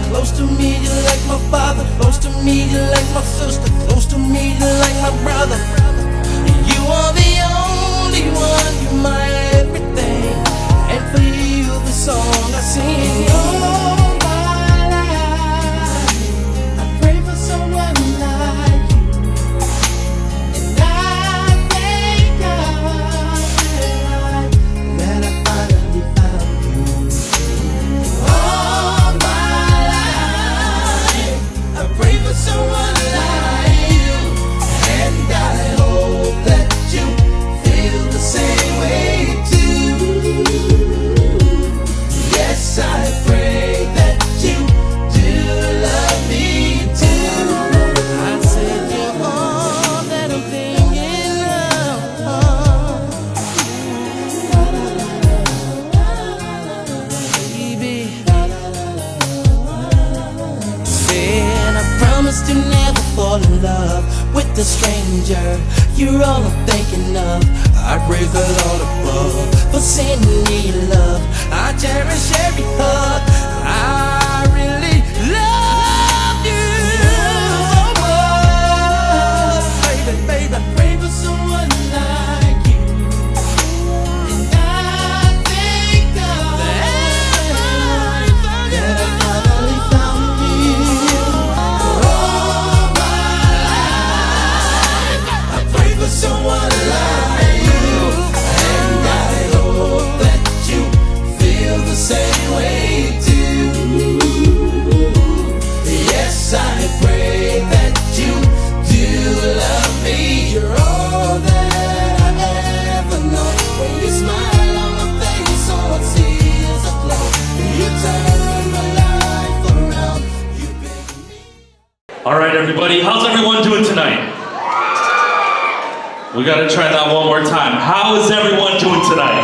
Close to me, you're like my father. Close to me, you're like my sister. Close to me, you're like my brother. You are the only one, you're my everything. And for you, the song I sing. All my life, I pray for someone like you. And I thank God that I finally found you. All my life, I pray for someone like you. And I hope that you feel the same way too. Yes, I pray that you do love me too. I said you're all that I'm thinking of, baby. Said I promised to never fall in love with a stranger. You're all I'm thinking of. I praise the Lord above for sending me love. I cherish every hug. I really love you so much, baby, baby. I pray for someone like you, and I thank God that I finally found you. All my life, I pray for someone like you, and I hope that you feel the same way too. Yes, I pray that you do love me. You're all that I ever know. When you smile on my face, all I see is a glow. You turn my life around. You pick me. All right, everybody, how's everyone doing tonight? We gotta try that one more time. How is everyone doing tonight?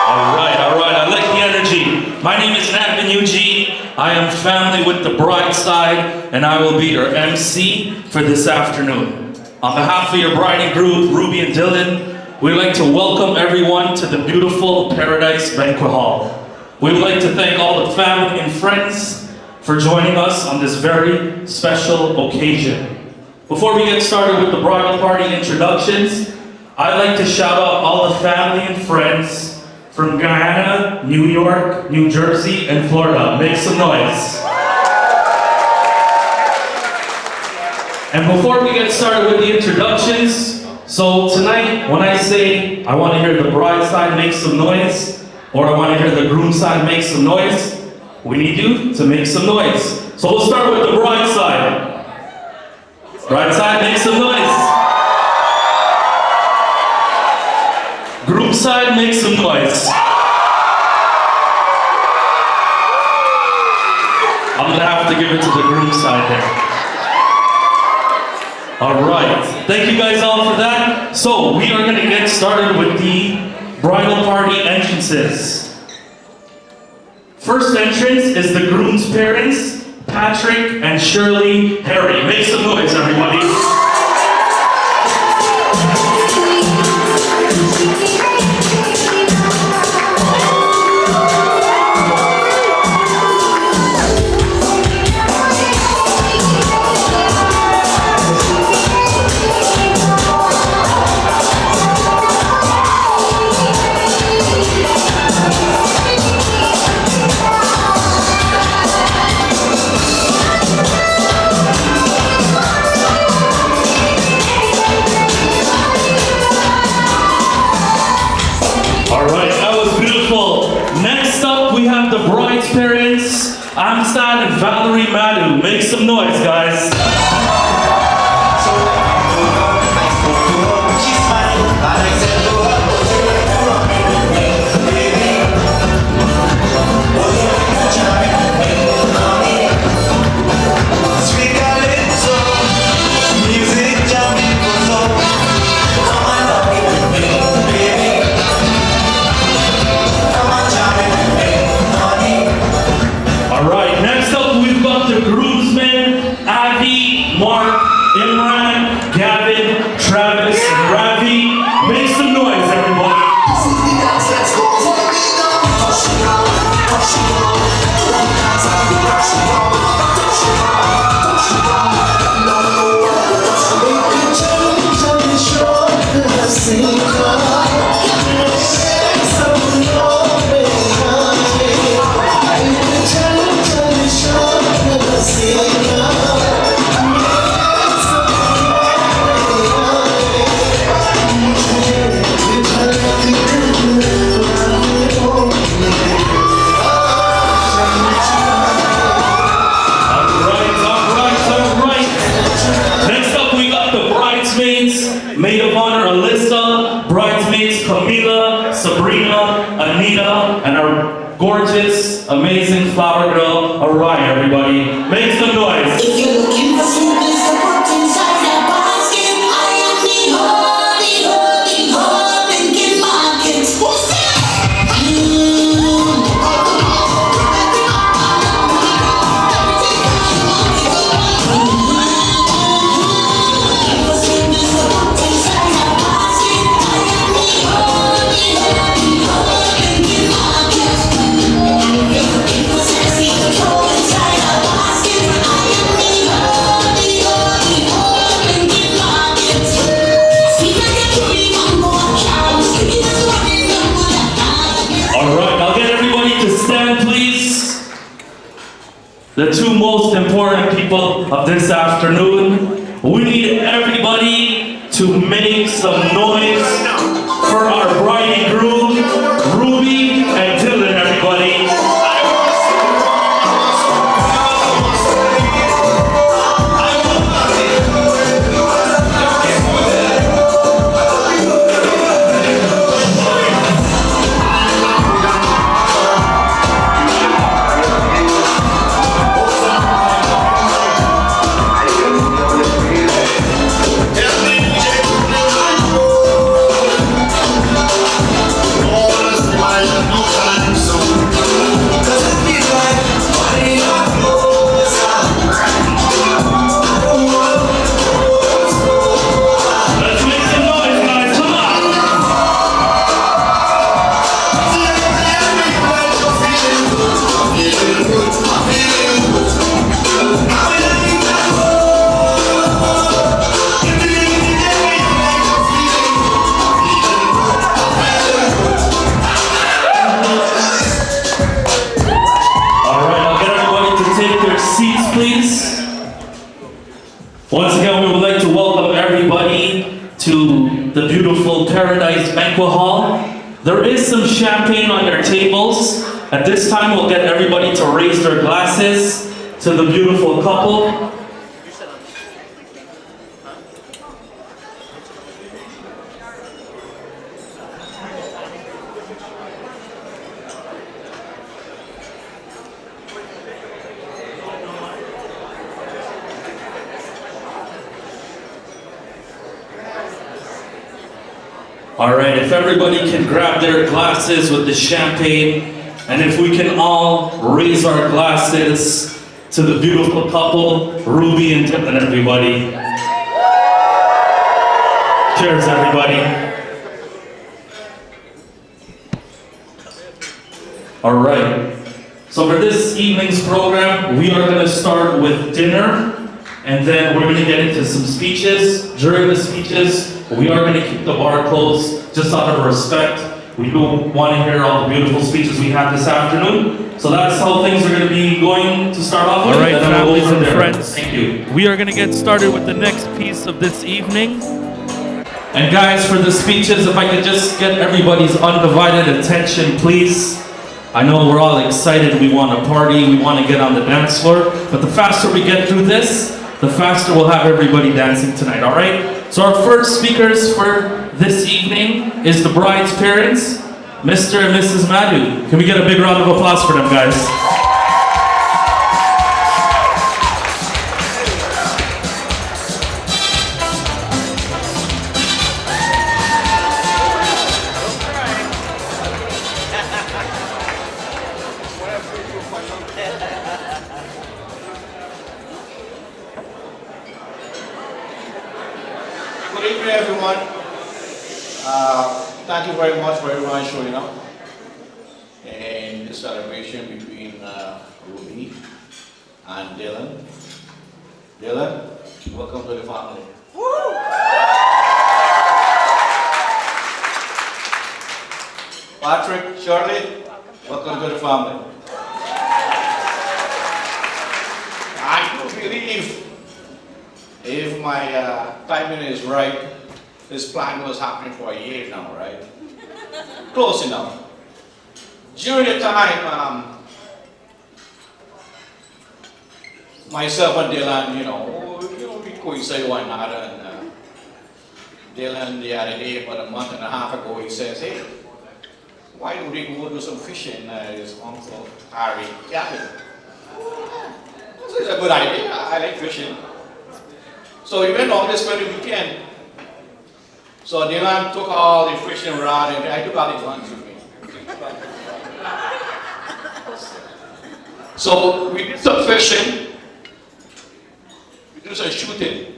All right, I like the energy. My name is Nathan Eugene. I am family with the bride side, and I will be your MC for this afternoon. On behalf of your bride and groom, Ruby and Dhillon, we'd like to welcome everyone to the beautiful Paradise Banquet Hall. We would like to thank all the family and friends for joining us on this very special occasion. Before we get started with the bridal party introductions, I'd like to shout out all the family and friends from Guyana, New York, New Jersey, and Florida. Make some noise. And before we get started with the introductions, so tonight, when I say I want to hear the bride side make some noise, or I want to hear the groom side make some noise, we need you to make some noise. So we'll start with the bride side. Bride side, make some noise. Groom side, make some noise. I'm gonna have to give it to the groom side there. All right, thank you guys all for that. So we are gonna get started with the bridal party entrances. First entrance is the groom's parents, Patrick and Shirley Harry. Make some noise, everybody. Amstad and Valerie Madu. Make some noise, guys. All right, next up we've got the groomsmen, Avi Camila, Sabrina, Anita, and our gorgeous, amazing flower girl, Araya, everybody. Make some noise. If you're looking for smoothness, the put inside that basket. I am the holy banking market. Who's that? The two most important people of this afternoon. We need everybody to make some noise for our bride and groom, Ruby and Dhillon, everybody. Once again, we would like to welcome everybody to the beautiful Paradise Banquet Hall. There is some champagne on your tables. At this time, we'll get everybody to raise their glasses to the beautiful couple. All right, if everybody can grab their glasses with the champagne, and if we can all raise our glasses to the beautiful couple, Ruby and Dhillon, everybody. Cheers, everybody. All right, so for this evening's program, we are gonna start with dinner, and then we're gonna get into some speeches. During the speeches, we are going to keep the bar closed just out of respect. We don't want to hear all the beautiful speeches we had this afternoon. So that's how things are going to be going to start off with. All right, families and friends. Thank you. We are going to get started with the next piece of this evening. And guys, for the speeches, if I could just get everybody's undivided attention, please. I know we're all excited. We want to party. We want to get on the dance floor. But the faster we get through this, the faster we'll have everybody dancing tonight, all right? So our first speakers for this evening is the bride's parents, Mr. and Mrs. Madhu. Can we get a big round of applause for them, guys? Good evening, everyone. Thank you very much for everyone showing up in this celebration between Ruby and Dhillon. Dhillon, welcome to the family. Patrick, Shirley, welcome to the family. I don't believe if my timing is right, this plan was happening for a year now, right? Close enough. During the time, myself and Dhillon, we could say one another, and Dhillon the other day, about a month and a half ago, he says, hey, why don't we go do some fishing his uncle Harry cabin? So it's a good idea. I like fishing. So we went on this very weekend. So Dhillon took all the fishing rod and I took all the guns with me. So we did some fishing. We did some shooting.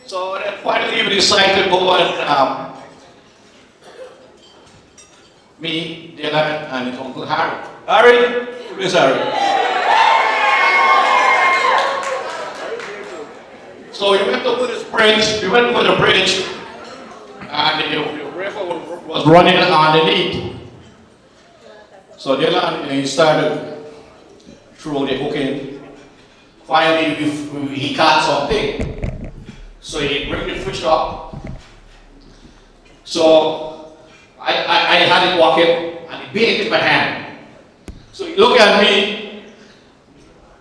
So then finally we decided to go and me, Dhillon, and his uncle Harry. Harry? Who is Harry? So we went over this bridge, we went over the bridge, and the river was running underneath. So Dhillon, he started throw the hook in. Finally, he caught something. So he bring the fish up. So I had it walking, and he bit it in my hand. So he looked at me,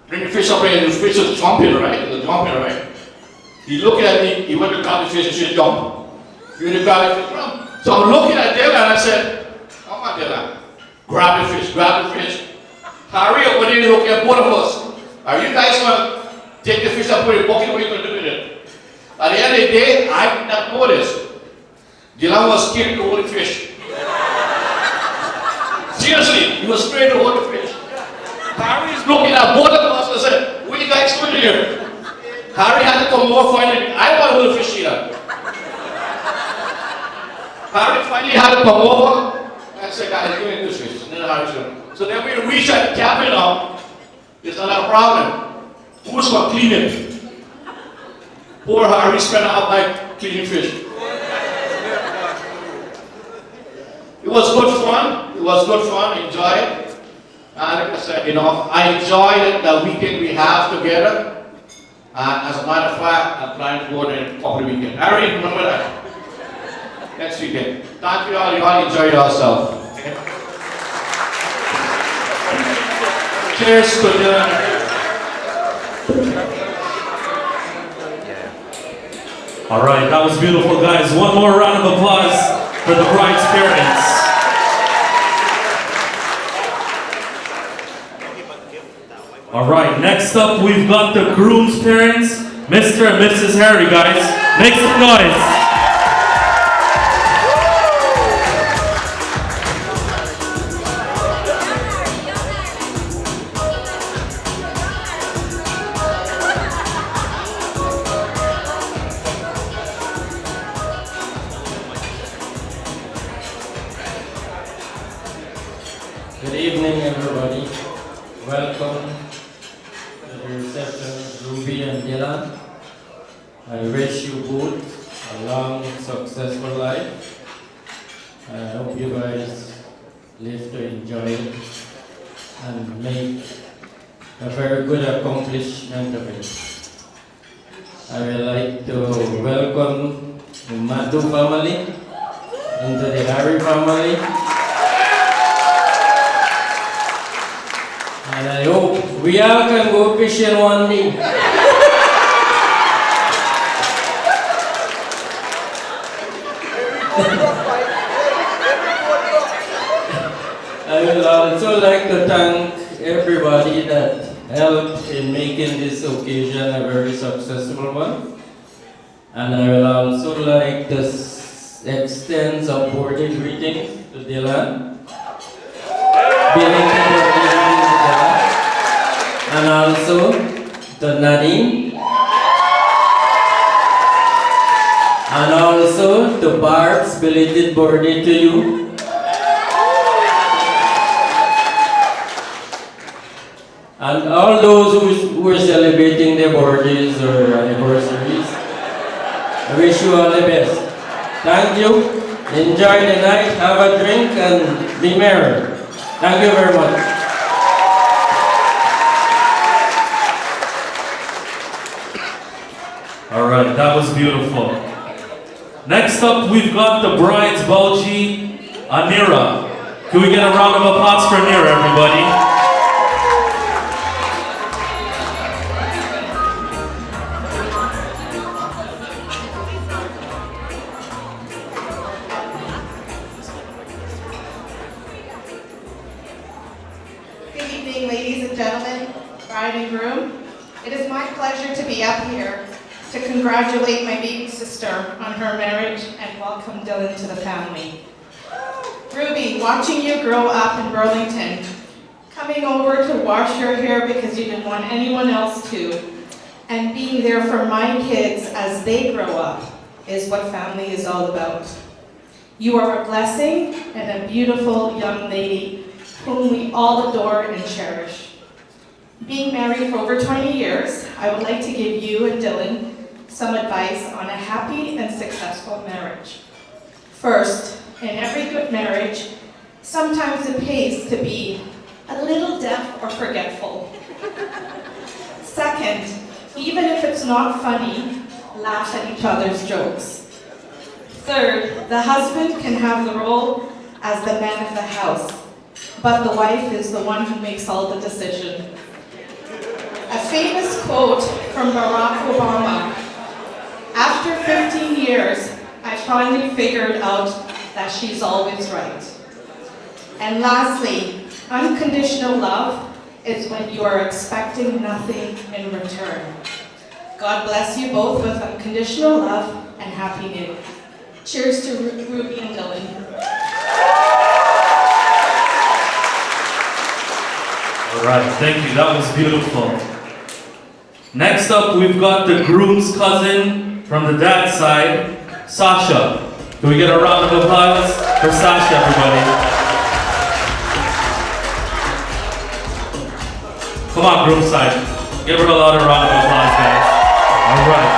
bring the fish up, and the fish was jumping, right? It was jumping, right? He looked at me, he went to grab the fish, and she jumped. You went to grab the fish, jump. So I'm looking at Dhillon, and I said, come on, Dhillon, grab the fish, grab the fish. Hurry up, when you look at both of us. Are you guys going to take the fish and put it in the bucket? What are you going to do with it? At the end of the day, I did not know this. Dhillon was scared to hold the fish. Seriously, he was scared to hold the fish. Harry is looking at both of us and said, what are you guys doing here? Harry had to come over finally. I want to hold the fish here. Harry finally had to come over and say, guys, give me this fish. And then Harry's going. So then we reach at the cabin now. It's not a problem. Who's going to clean it? Poor Harry spent all night cleaning fish. It was good fun. It was good fun. Enjoy it. And like I said, I enjoyed the weekend we have together. And as a matter of fact, I'm planning to go there in a couple of weekends. Harry, remember that? Next weekend. Thank you all. You all enjoy yourself. Cheers to Dhillon. All right, that was beautiful, guys. One more round of applause for the bride's parents. All right, next up we've got the groom's parents, Mr. and Mrs. Harry, guys. Make some noise. Good evening, everybody. Welcome to the reception, Ruby and Dhillon. I wish you both a long, successful life. I hope you guys live to enjoy it and make a very good accomplishment of it. I would like to welcome the Madhu family into the Harry family. And I hope we all can go fishing one day. I would also like to thank everybody that helped in making this occasion a very successful one. And I will also like to extend some birthday greetings to Dhillon. And also to Nadine, and also to Barb's belated birthday to you. And all those who are celebrating their birthdays or anniversaries, I wish you all the best. Thank you. Enjoy the night, have a drink, and be merry. Thank you very much. All right, that was beautiful. Next up, we've got the bride's Balji, Anira. Can we get a round of applause for Anira, everybody? evening, ladies and gentlemen, bride and groom. It is my pleasure to be up here to congratulate my baby sister on her marriage and welcome Dhillon to the family. Ruby, watching you grow up in Burlington, coming over to wash your hair because you didn't want anyone else to, and being there for my kids as they grow up is what family is all about. You are a blessing and a beautiful young lady whom we all adore and cherish. Being married for over 20 years, I would like to give you and Dhillon some advice on a happy and successful marriage. First, in every good marriage, sometimes it pays to be a little deaf or forgetful. Second, even if it's not funny, laugh at each other's jokes. Third, the husband can have the role as the man of the house, but the wife is the one who makes all the decision. A famous quote from Barack Obama: "After 15 years, I finally figured out that she's always right." And lastly, unconditional love is when you are expecting nothing in return. God bless you both with unconditional love and happy new. Cheers to Ruby and Dhillon. All right, thank you. That was beautiful. Next up, we've got the groom's cousin from the dad's side, Sasha. Can we get a round of applause for Sasha, everybody? Come on, groom's side. Give her a lot of round of applause, guys. All right.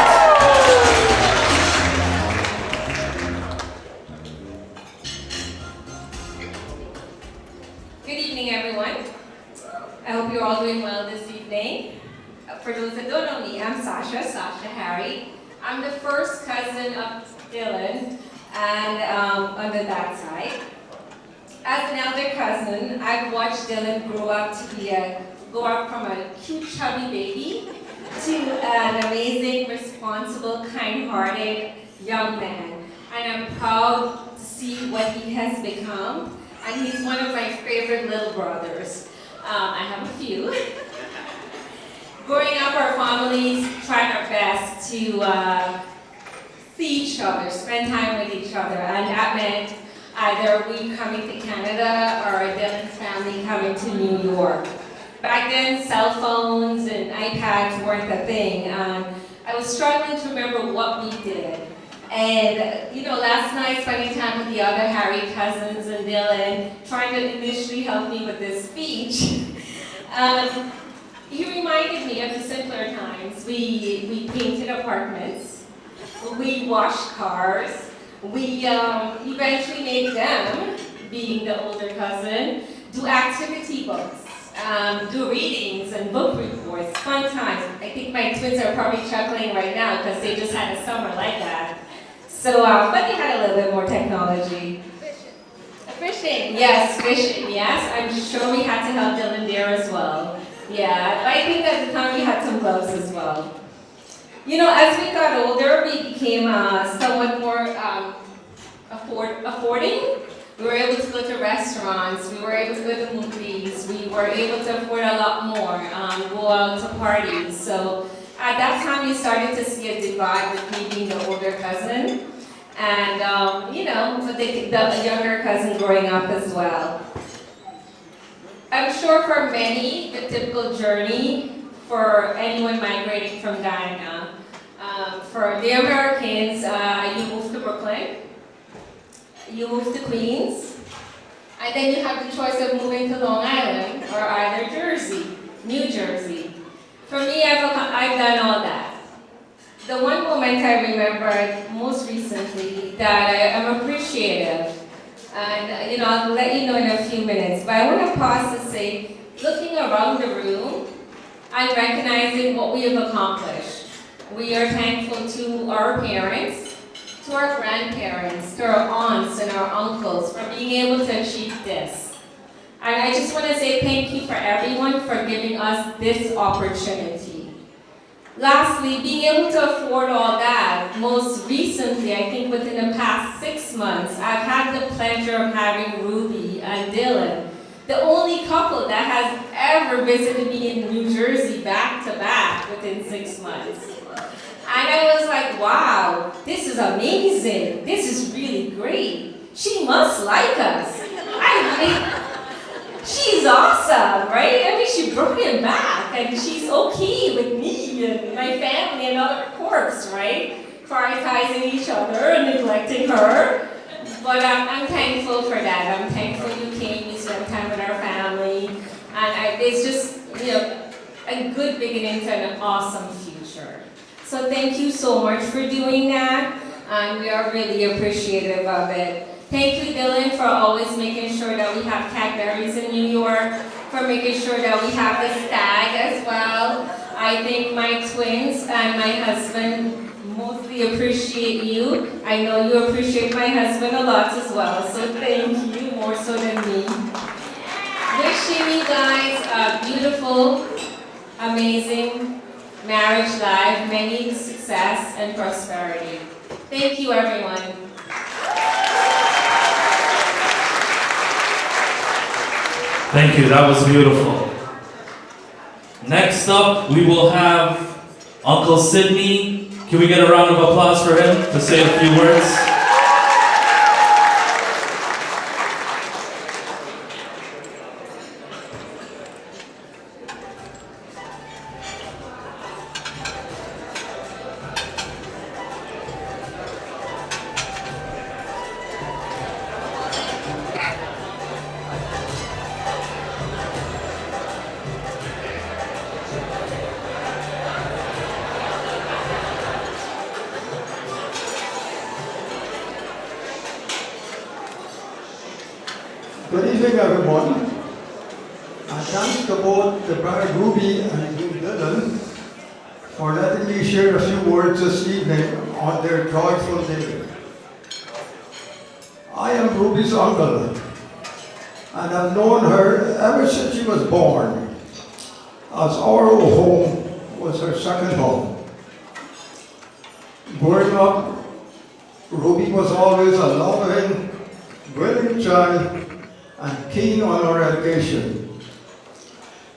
Good evening, everyone. I hope you're all doing well this evening. For those that don't know me, I'm Sasha Harry. I'm the first cousin of Dhillon, and on the dad side. As an elder cousin, I've watched Dhillon grow up from a cute, chubby baby to an amazing, responsible, kind-hearted young man. And I'm proud to see what he has become. And he's one of my favorite little brothers. I have a few. Growing up, our families tried our best to see each other, spend time with each other, and that meant either we coming to Canada or Dhillon's family coming to New York. Back then, cell phones and iPads weren't a thing, and I was struggling to remember what we did. And, last night, spending time with the other Harry cousins and Dhillon, trying to initially help me with this speech, he reminded me of the simpler times. We painted apartments, we washed cars, we eventually made them, being the older cousin, do activity books, do readings and book reports, fun times. I think my twins are probably chuckling right now because they just had a summer like that. So, but they had a little bit more technology. Fishing, yes, I'm sure we had to help Dhillon there as well. Yeah, I think at the time we had some gloves as well. As we got older, we became somewhat more affording. We were able to go to restaurants, we were able to go to movies, we were able to afford a lot more, go out to parties. So at that time, you started to see a divide with me being the older cousin, and the younger cousin growing up as well. I'm sure for many, the typical journey for anyone migrating from Guyana, for the Americans, you move to Brooklyn, you move to Queens, and then you have the choice of moving to Long Island or either Jersey, New Jersey. For me, I've done all that. The one moment I remember most recently that I am appreciative, and I'll let you know in a few minutes, but I want to pause to say, looking around the room and recognizing what we have accomplished. We are thankful to our parents, to our grandparents, to our aunts and our uncles for being able to achieve this. And I just want to say thank you for everyone for giving us this opportunity. Lastly, being able to afford all that, most recently, I think within the past 6 months, I've had the pleasure of having Ruby and Dhillon, the only couple that has ever visited me in New Jersey back to back within 6 months. And I was like, wow, this is amazing. This is really great. She must like us. She's awesome, right? I mean, she brought him back, and she's okay with me and my family and other corps, right? Prioritizing each other and neglecting her. But I'm thankful for that. I'm thankful you came, you spent time with our family, and it's just, a good beginning to an awesome future. So thank you so much for doing that, and we are really appreciative of it. Thank you, Dhillon, for always making sure that we have Cadbury's in New York, for making sure that we have the stag as well. I think my twins and my husband mostly appreciate you. I know you appreciate my husband a lot as well, so thank you, more so than me. Wishing you guys a beautiful, amazing marriage life, many success and prosperity. Thank you, everyone. Thank you, that was beautiful. Next up, we will have Uncle Sidney. Can we get a round of applause for him to say a few words? Good evening, everyone. And thanks to both the bride Ruby and Dhillon for letting me share a few words this evening on their joyful day. I am Ruby's uncle, and I've known her ever since she was born, as our home was her second home. Growing up, Ruby was always a loving, willing child and keen on her education.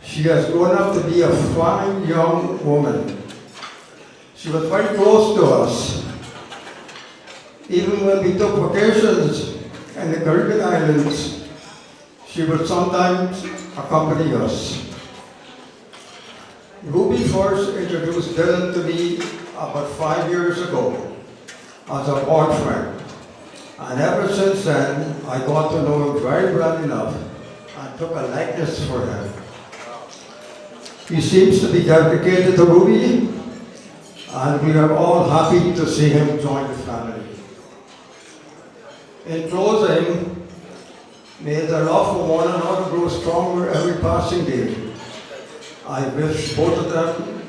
She has grown up to be a fine young woman. She was very close to us. Even when we took vacations in the Caribbean islands, she would sometimes accompany us. Ruby first introduced Dhillon to me about 5 years ago as a boyfriend. And ever since then, I got to know him very well enough and took a likeness for him. He seems to be dedicated to Ruby, and we are all happy to see him join the family. In closing, may their love for one another grow stronger every passing day. I wish both of them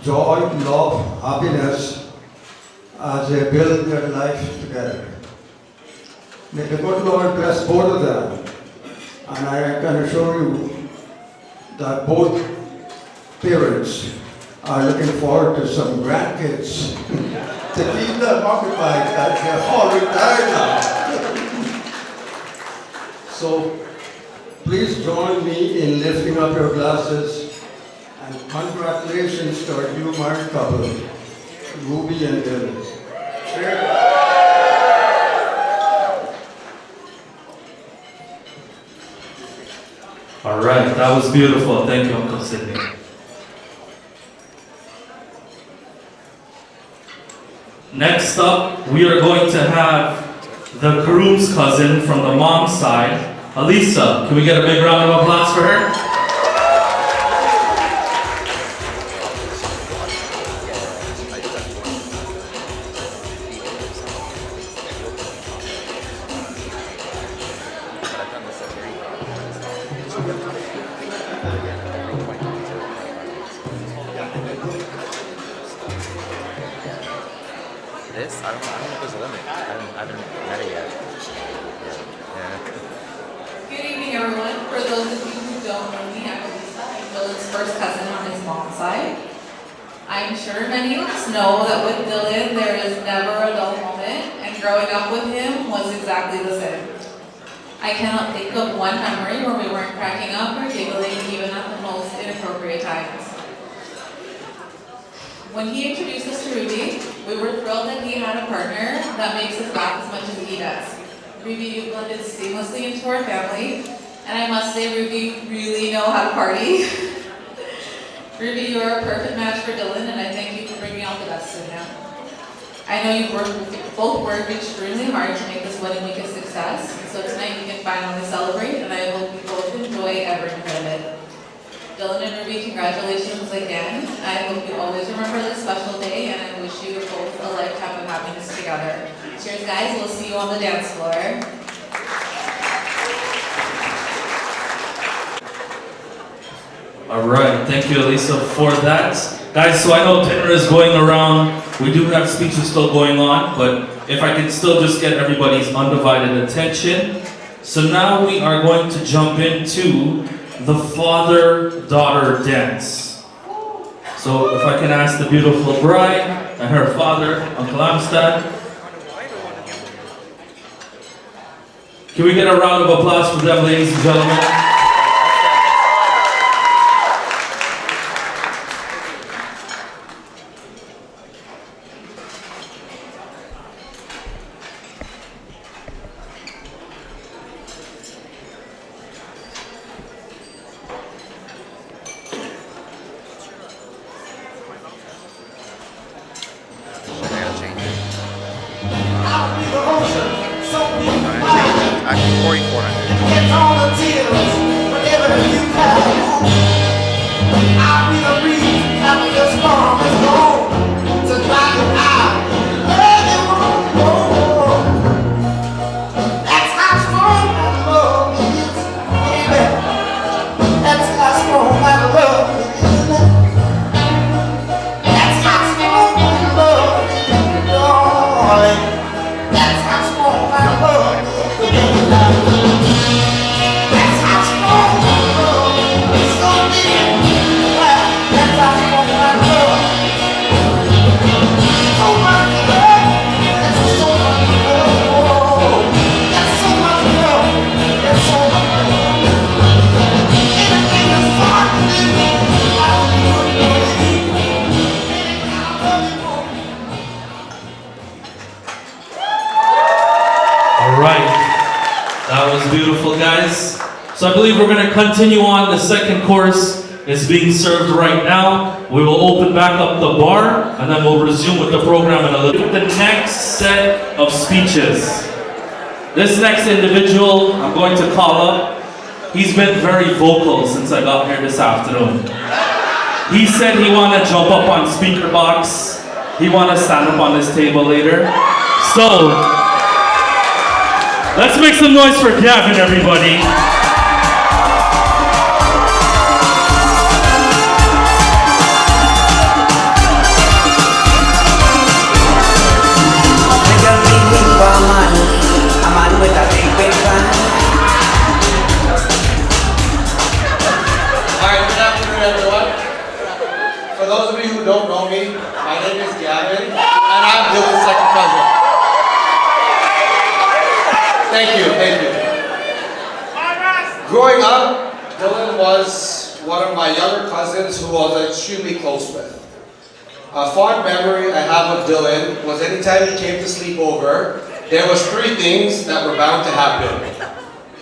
joy, love, happiness as they build their life together. May the good Lord bless both of them, and I can assure you that both parents are looking forward to some grandkids to keep them occupied as they're all retired now. So please join me in lifting up your glasses, and congratulations to our new married couple, Ruby and Dhillon. Cheers. All right, that was beautiful. Thank you, Uncle Sidney. Next up, we are going to have the groom's cousin from the mom's side, Alisa. Can we get a big round of applause for her? This? I don't know if there's a limit. I haven't met it yet. Yeah. Good evening, everyone. For those of you who don't know me, I'm Lisa. I'm Dhillon's first cousin on his mom's side. I'm sure many of us know that with Dhillon, there is never a dull moment, and growing up with him was exactly the same. I cannot think of one memory where we weren't cracking up or giggling even When he introduced us to Ruby, we were thrilled that he had a partner that makes us laugh as much as he does. Ruby, you blended seamlessly into our family, and I must say, Ruby, really know how to party. Ruby, you are a perfect match for Dhillon, and I thank you for bringing out the best in him. I know you both worked extremely hard to make this wedding week a success, so tonight we can finally celebrate, and I hope you both enjoy every minute of it. Dhillon and Ruby, congratulations again. I hope you always remember this special day, and I wish you both a lifetime of happiness together. Cheers, guys. We'll see you on the dance floor. All right, thank you, Elisa, for that. Guys, so I know dinner is going around. We do have speeches still going on, but if I can still just get everybody's undivided attention. So now we are going to jump into the father-daughter dance. So if I can ask the beautiful bride and her father, Uncle Amstad. Can we get a round of applause for them, ladies and gentlemen? Actually, 4,400. It's all the tears, whenever you cry. I'll be the reason after the storm is gone to dry you out. Where you won't go. That's how strong my love is, baby. That's how strong my love is. That's how strong my love is, darling. That's how strong my love is. That's how strong my love is, so dear. That's how strong my love is. So much love, that's so much love. Oh, that's so much love, that's so much love. Anything that's hard to do, I'll do it for you. Anything I love you for. All right. That was beautiful, guys. So I believe we're going to continue on. The second course is being served right now. We will open back up the bar, and then we'll resume with the program in a little bit. The next set of speeches. This next individual I'm going to call up, he's been very vocal since I got here this afternoon. He said he want to jump up on speaker box. He want to stand up on this table later. So, let's make some noise for Gavin, everybody. Alright, good afternoon, everyone. For those of you who don't know me, my name is Gavin, and I'm Dhillon's second cousin. Thank you. Growing up, Dhillon was one of my younger cousins who I was extremely close with. A fond memory I have of Dhillon was anytime he came to sleep over, there was three things that were bound to happen.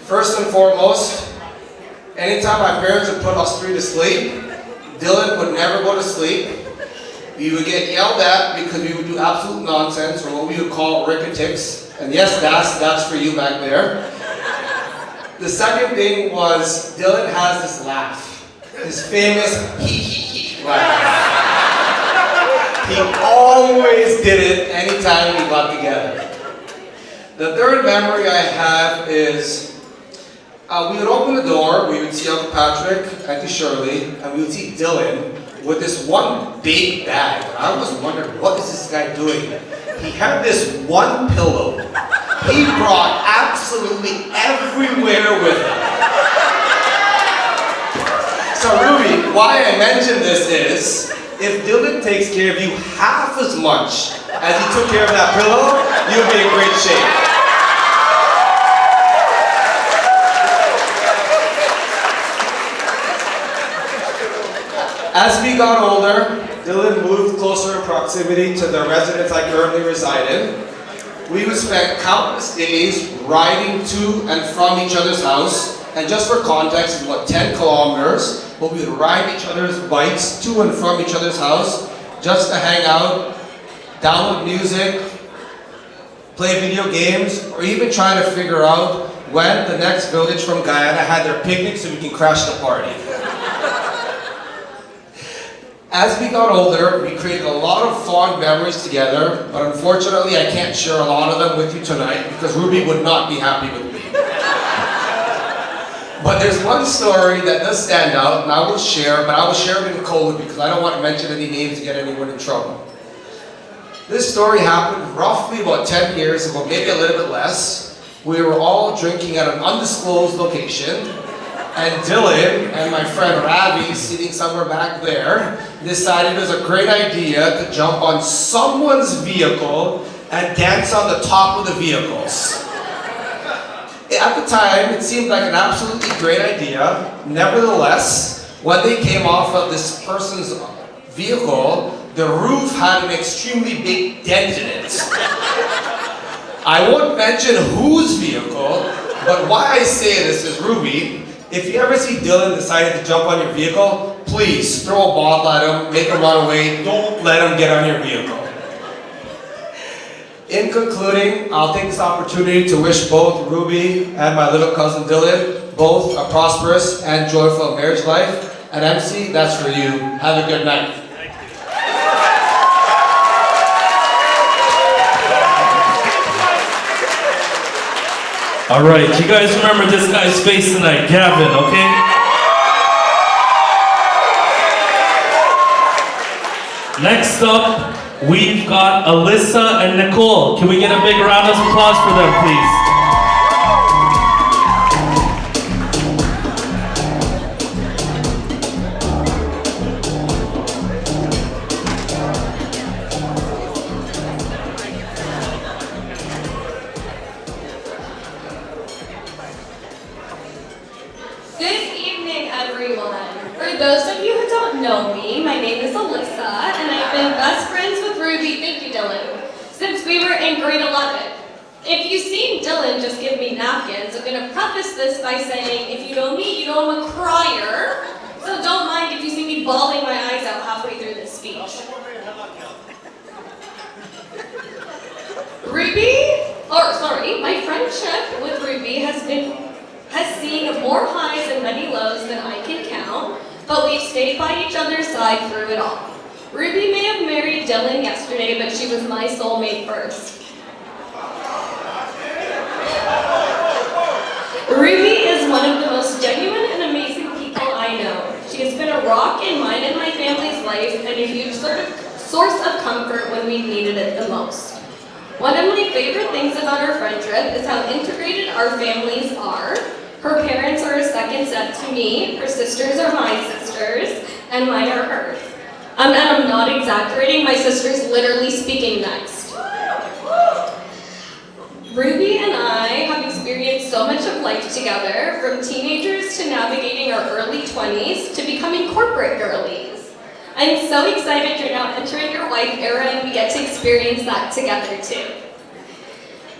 First and foremost, anytime my parents would put us three to sleep, Dhillon would never go to sleep. We would get yelled at because we would do absolute nonsense, or what we would call ricketics. And yes, that's for you back there. The second thing was Dhillon has this laugh, his famous hee laugh. He always did it anytime we got together. The third memory I have is we would open the door, we would see Uncle Patrick, Auntie Shirley, and we would see Dhillon with this one big bag. I was wondering, what is this guy doing? He had this one pillow he brought absolutely everywhere with him. So Ruby, why I mention this is, if Dhillon takes care of you half as much as he took care of that pillow, you'll be in great shape. As we got older, Dhillon moved closer in proximity to the residence I currently reside in. We would spend countless days riding to and from each other's house, and just for context, it's about 10 kilometers, but we would ride each other's bikes to and from each other's house just to hang out, download music, play video games, or even try to figure out when the next village from Guyana had their picnic so we can crash the party. As we got older, we created a lot of fond memories together, but unfortunately I can't share a lot of them with you tonight because Ruby would not be happy with me. But there's one story that does stand out, and I will share, but I will share it in code because I don't want to mention any names to get anyone in trouble. This story happened roughly about 10 years ago, maybe a little bit less. We were all drinking at an undisclosed location, and Dhillon and my friend Ravi, sitting somewhere back there, decided it was a great idea to jump on someone's vehicle and dance on the top of the vehicles. At the time, it seemed like an absolutely great idea. Nevertheless, when they came off of this person's vehicle, the roof had an extremely big dent in it. I won't mention whose vehicle, but why I say this is, Ruby, if you ever see Dhillon deciding to jump on your vehicle, please throw a bottle at him, make him run away, don't let him get on your vehicle. In concluding, I'll take this opportunity to wish both Ruby and my little cousin Dhillon both a prosperous and joyful marriage life. And MC, that's for you. Have a good night. All right, you guys remember this guy's face tonight, Gavin, okay? Next up, we've got Alyssa and Nicole. Can we get a big round of applause for them, please? Good evening, everyone. For those of you who don't know me, my name is Alyssa, and I've been best friends with Ruby, thank you, Dhillon, since we were in grade 11. If you've seen Dhillon just give me napkins, I'm going to preface this by saying, if you know me, you know I'm a crier, so don't mind if you see me bawling my eyes out halfway through this speech. My friendship with Ruby has seen more highs and many lows than I can count, but we've stayed by each other's side through it all. Ruby may have married Dhillon yesterday, but she was my soulmate first. Ruby is one of the most genuine and amazing people I know. She has been a rock in mine and my family's life and a huge source of comfort when we needed it the most. One of my favorite things about our friendship is how integrated our families are. Her parents are a second set to me, her sisters are my sisters, and mine are hers. And I'm not exaggerating, my sister's literally speaking next. Ruby and I have experienced so much of life together, from teenagers to navigating our early 20s to becoming corporate girlies. I'm so excited you're now entering your wife era and we get to experience that together too.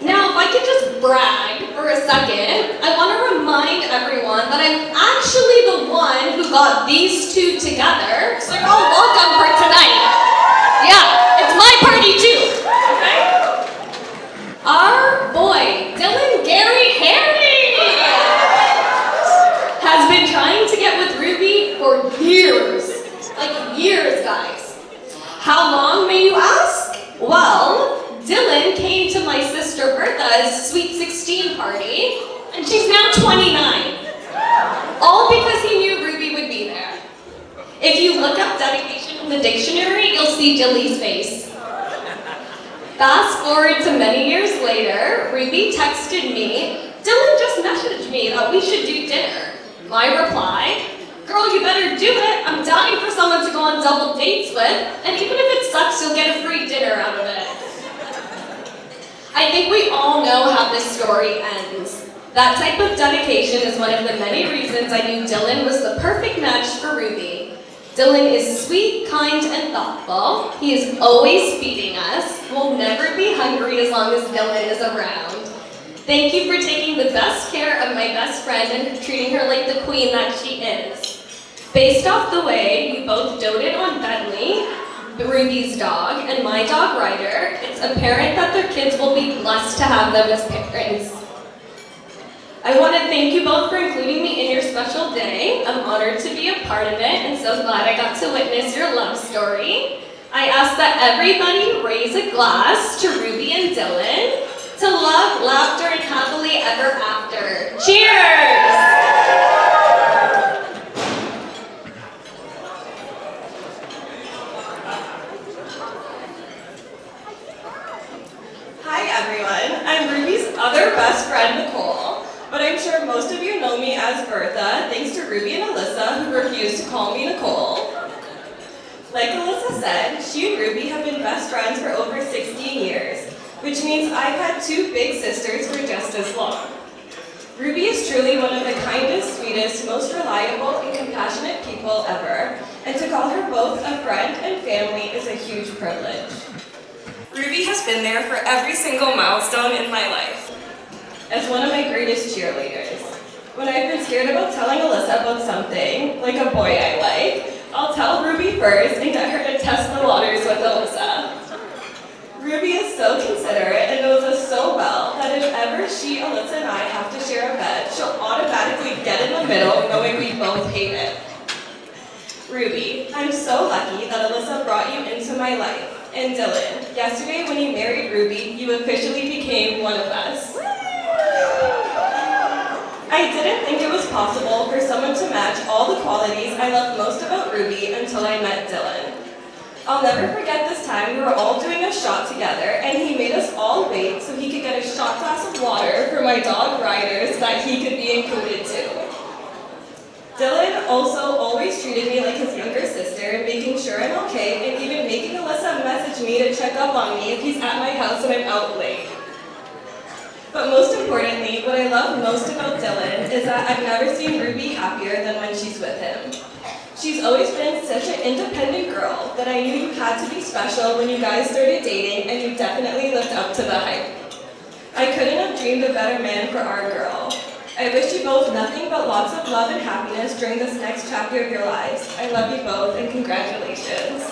Now, if I could just brag for a second, I want to remind everyone that I'm actually the one who got these two together, so you're all welcome for tonight. Yeah, it's my party too, okay? Our boy, Dhillon Gary Harry, has been trying to get with Ruby for years. Like years, guys. How long, may you ask? Well, Dhillon came to my sister Bertha's Sweet 16 party, and she's now 29. All because he knew Ruby would be there. If you look up dedication in the dictionary, you'll see Dilly's face. Fast forward to many years later, Ruby texted me, "Dhillon just messaged me that we should do dinner." My reply, "Girl, you better do it. I'm dying for someone to go on double dates with, and even if it sucks, you'll get a free dinner out of it." I think we all know how this story ends. That type of dedication is one of the many reasons I knew Dhillon was the perfect match for Ruby. Dhillon is sweet, kind, and thoughtful. He is always feeding us. We'll never be hungry as long as Dhillon is around. Thank you for taking the best care of my best friend and treating her like the queen that she is. Based off the way you both doted on Bentley, Ruby's dog, and my dog Ryder, it's apparent that their kids will be blessed to have them as parents. I want to thank you both for including me in your special day. I'm honored to be a part of it and so glad I got to witness your love story. I ask that everybody raise a glass to Ruby and Dhillon, to love, laughter, and happily ever after. Cheers! Hi everyone, I'm Ruby's other best friend, Nicole, but I'm sure most of you know me as Bertha, thanks to Ruby and Alyssa, who refused to call me Nicole. Like Alyssa said, she and Ruby have been best friends for over 16 years, which means I've had two big sisters for just as long. Ruby is truly one of the kindest, sweetest, most reliable, and compassionate people ever, and to call her both a friend and family is a huge privilege. Ruby has been there for every single milestone in my life. As one of my greatest cheerleaders. When I've been scared about telling Alyssa about something, like a boy I like, I'll tell Ruby first and get her to test the waters with Alyssa. Ruby is so considerate and knows us so well that if ever she, Alyssa, and I have to share a bed, she'll automatically get in the middle knowing we both hate it. Ruby, I'm so lucky that Alyssa brought you into my life. And Dhillon, yesterday when you married Ruby, you officially became one of us. I didn't think it was possible for someone to match all the qualities I love most about Ruby until I met Dhillon. I'll never forget this time we were all doing a shot together and he made us all wait so he could get a shot glass of water for my dog Ryder so that he could be included too. Dhillon also always treated me like his younger sister, making sure I'm okay and even making Alyssa message me to check up on me if he's at my house when I'm out late. But most importantly, what I love most about Dhillon is that I've never seen Ruby happier than when she's with him. She's always been such an independent girl that I knew you had to be special when you guys started dating and you definitely lived up to the hype. I couldn't have dreamed a better man for our girl. I wish you both nothing but lots of love and happiness during this next chapter of your lives. I love you both and congratulations.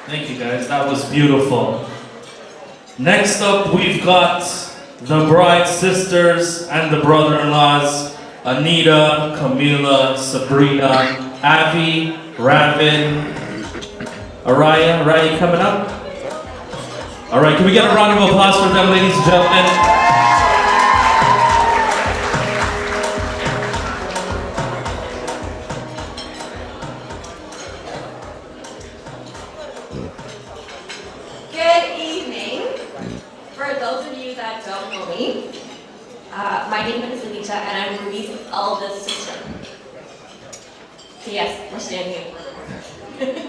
Thank you guys, that was beautiful. Next up, we've got the bride's sisters and the brother-in-laws, Anita, Camila, Sabrina, Avi, Ravin, Araya. Araya, you coming up? All right, can we get a round of applause for them, ladies and gentlemen? Good evening. For those of you that don't know me, my name is Anita and I'm Ruby's eldest sister. So yes, we're standing in.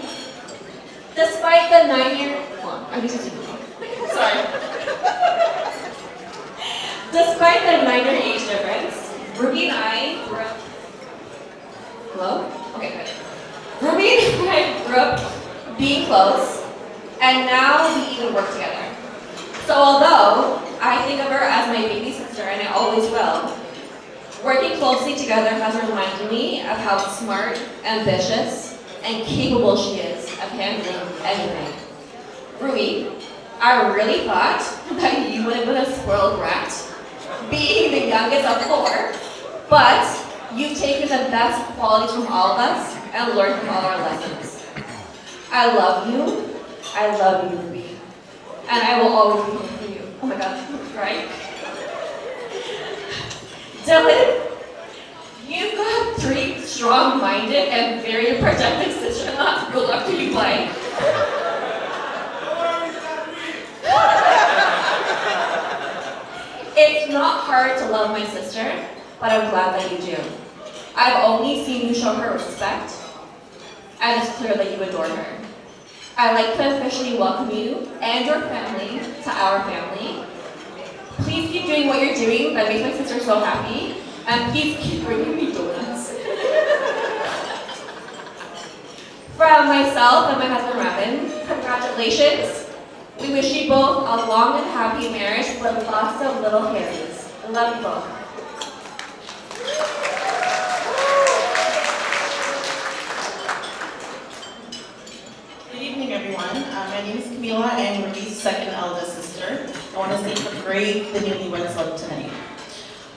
Despite the 9-year, sorry. Despite the 9-year age difference, Ruby and I grew up. Hello? Okay, good. Ruby and I grew up being close, and now we even work together. So although I think of her as my baby sister, and I always will, working closely together has reminded me of how smart, ambitious, and capable she is of handling anything. Ruby, I really thought that you would have been a spoiled brat, being the youngest of 4, but you've taken the best qualities from all of us and learned from all our lessons. I love you, Ruby, and I will always be here for you. Oh my God, right? Dhillon, you've got 3 strong-minded and very protective sister-in-laws. Good luck to you, play. It's not hard to love my sister, but I'm glad that you do. I've only seen you show her respect, and it's clear that you adore her. I'd like to officially welcome you and your family to our family. Please keep doing what you're doing. That makes my sister so happy. And please keep bringing me donuts. From myself and my husband Robin, congratulations. We wish you both a long and happy marriage with lots of little Harrys. I love you both. Good evening, everyone. My name is Camila. I am Ruby's second eldest sister. I want to say how great the newlyweds look tonight.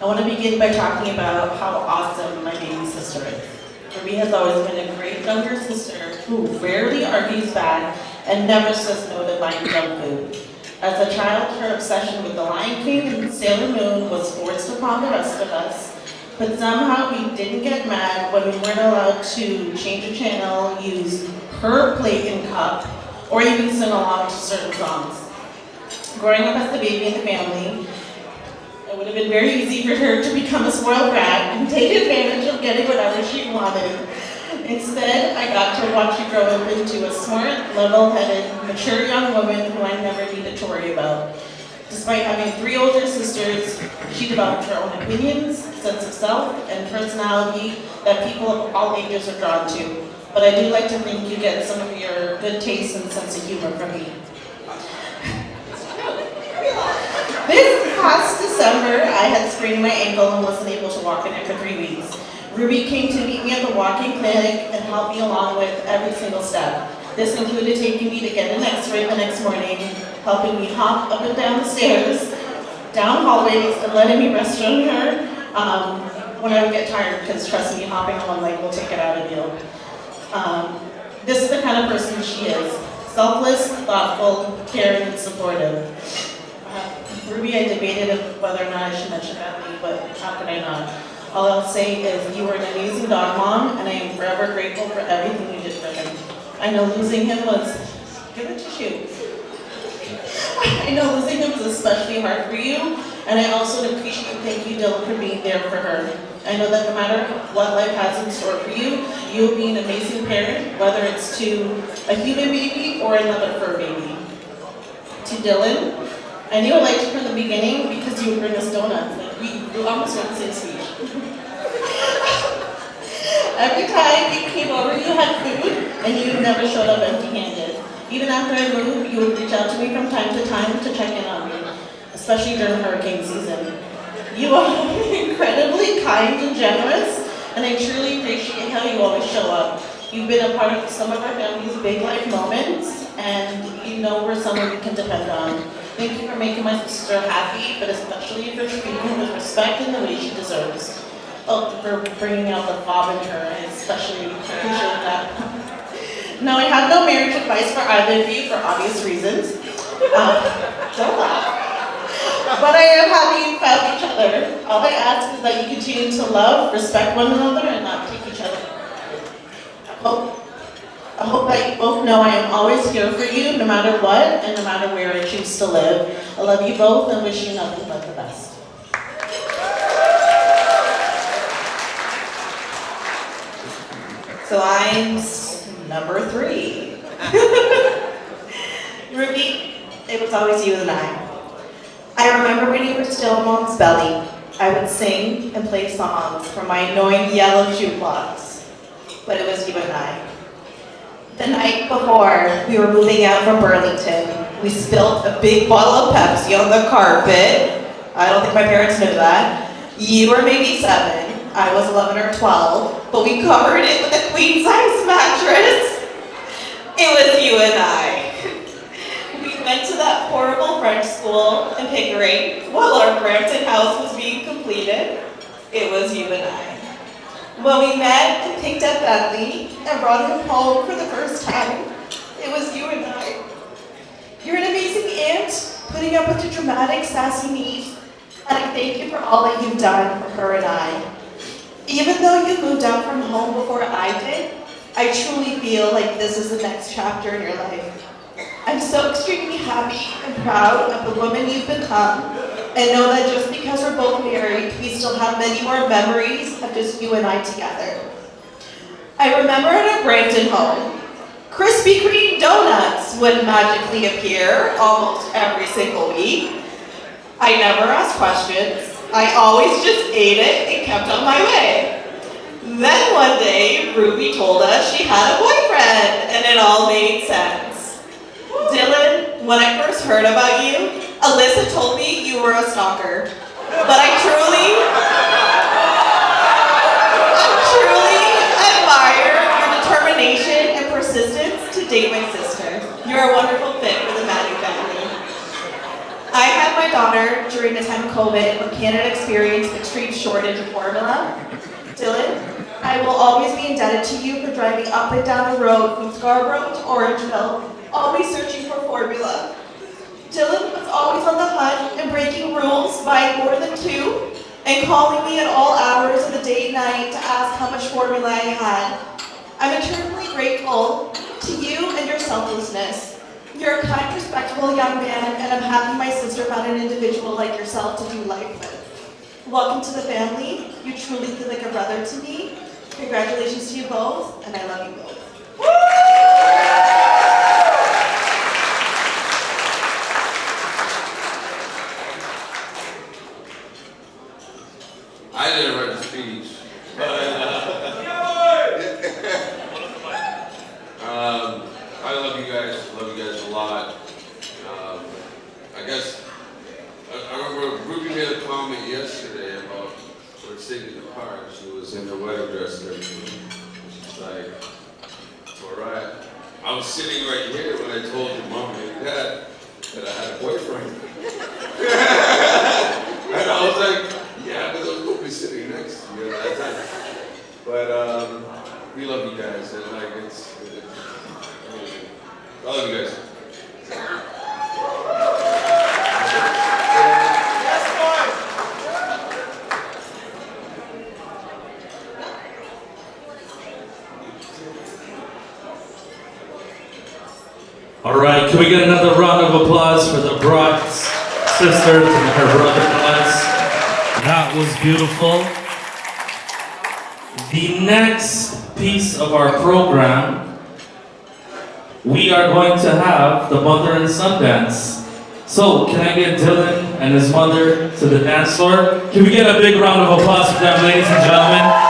I want to begin by talking about how awesome my baby sister is. Ruby has always been a great younger sister who rarely argues back and never says no to buying junk food. As a child, her obsession with The Lion King and Sailor Moon was forced upon the rest of us, but somehow we didn't get mad when we weren't allowed to change a channel, use her plate and cup, or even sing along to certain songs. Growing up as the baby in the family, it would have been very easy for her to become a spoiled brat and take advantage of getting whatever she wanted. Instead, I got to watch her grow up into a smart, level-headed, mature young woman who I never needed to worry about. Despite having 3 older sisters, she developed her own opinions, sense of self, and personality that people of all ages are drawn to. But I do like to think you get some of your good taste and sense of humor from me. This past December, I had sprained my ankle and wasn't able to walk in it for 3 weeks. Ruby came to meet me at the walking clinic and helped me along with every single step. This included taking me to get an x-ray the next morning, helping me hop up and down the stairs, down hallways, and letting me rest on her when I would get tired, because trust me, hopping on one leg will take it out of you. This is the kind of person she is. Selfless, thoughtful, caring, and supportive. Ruby, I debated whether or not I should mention that, but how could I not? All I'll say is you were an amazing dog mom, and I am forever grateful for everything you did for him. I know losing him was, give it tissue. I know losing him was especially hard for you, and I also appreciate and thank you, Dhillon, for being there for her. I know that no matter what life has in store for you, you'll be an amazing parent, whether it's to a human baby or another fur baby. To Dhillon, I knew I liked you from the beginning because you would bring us donuts. We almost went the same speech. Every time you came over, you had food, and you never showed up empty-handed. Even after I moved, you would reach out to me from time to check in on me, especially during hurricane season. You are incredibly kind and generous, and I truly appreciate how you always show up. You've been a part of some of our family's big life moments, and you know we're someone we can depend on. Thank you for making my sister happy, but especially for treating her with respect and the way she deserves. Oh, for bringing out the fob in her, I especially appreciate that. Now, I have no marriage advice for either of you for obvious reasons. Don't laugh. But I am happy you found each other. All I ask is that you continue to love, respect one another, and not take each other. I hope that you both know I am always here for you, no matter what, and no matter where I choose to live. I love you both and wish you nothing but the best. So I'm number 3. Ruby, it was always you and I remember when you were still in Mom's belly. I would sing and play songs from my annoying yellow jukebox, but it was you and I. The night before we were moving out from Burlington, we spilled a big bottle of Pepsi on the carpet. I don't think my parents knew that. You were maybe 7. I was 11 or 12, but we covered it with a queen-size mattress. It was you and I. We went to that horrible French school in Pickering while our Brampton house was being completed. It was you and I. When we met and picked up Bentley and brought him home for the first time, it was you and I. You're an amazing aunt, putting up with the dramatic, sassy niece, and I thank you for all that you've done for her and I. Even though you moved out from home before I did, I truly feel like this is the next chapter in your life. I'm so extremely happy and proud of the woman you've become, and know that just because we're both married, we still have many more memories of just you and I together. I remember at our Brampton home, Krispy Kreme donuts would magically appear almost every single week. I never asked questions. I always just ate it and kept on my way. Then one day, Ruby told us she had a boyfriend, and it all made sense. Dhillon, when I first heard about you, Alyssa told me you were a stalker. But I truly admire your determination and persistence to date my sister. You're a wonderful fit for the Madu family. I had my daughter during the time of COVID when Canada experienced extreme shortage of formula. Dhillon, I will always be indebted to you for driving up and down the road from Scarborough to Orangeville, always searching for formula. Dhillon was always on the hunt and breaking rules, buying more than 2, and calling me at all hours of the day and night to ask how much formula I had. I'm eternally grateful to you and your selflessness. You're a kind, respectable young man, and I'm happy my sister found an individual like yourself to do life with. Welcome to the family. You truly feel like a brother to me. Congratulations to you both, and I love you both. I didn't write the speech, but I love you guys. Love you guys a lot. I guess I remember Ruby made a comment yesterday about her sitting in the car. She was in her wedding dress and everything. She's like, "It's all right." I was sitting right here when I told your mom and dad that I had a boyfriend, and I was like, "Yeah, but those will be sitting next to you at that time." But we love you guys, and like it's amazing. I love you guys. All right, can we get another round of applause for the bride's sisters and her brother-in-laws? That was beautiful. The next piece of our program, we are going to have the mother and son dance. So, can I get Dhillon and his mother to the dance floor? Can we get a big round of applause for them, ladies and gentlemen?